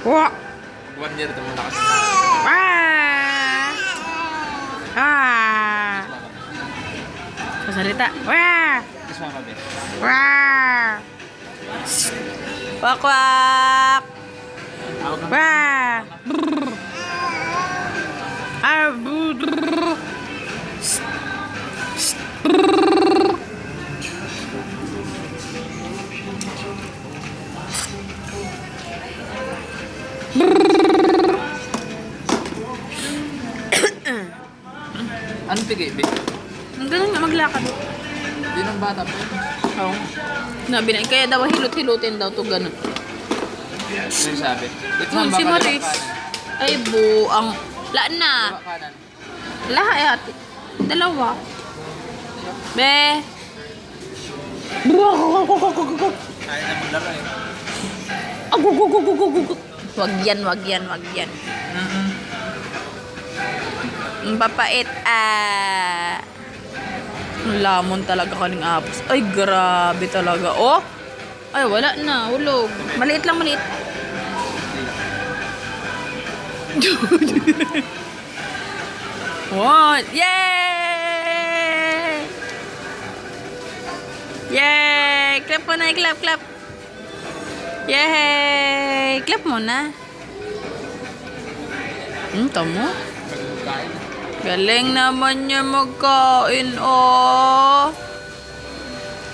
Wah! 1 year ito muna kasi. Wah! Ah! Sasalita. Wah! Kiss mama, be. Wah! Wak wak! Tawag ka. Wah! Brrr. Ah, brrr. Brrr. Anong pigay, be? Ganun nga maglakad. Yun ang bata po. Oo. Nabi na, kaya daw hilot-hilutin daw to ganun. Ano yung sabi? Ito Yun, si Maris. Ay, buang. Laan na. Kanan. Lahat. Dalawa. Be. Kaya na maglaro eh. Wag yan, wag yan, wag yan. Ang papait. Ah. Ang lamon talaga kaning apos. Ay, grabe talaga. Oh. Ay, wala na. Hulog. Maliit lang, maliit. What? Yay! Yay! Clap mo na, clap, clap. Yay! Clap mo na. Tamo. Kain. Galing naman niya magkain, oh.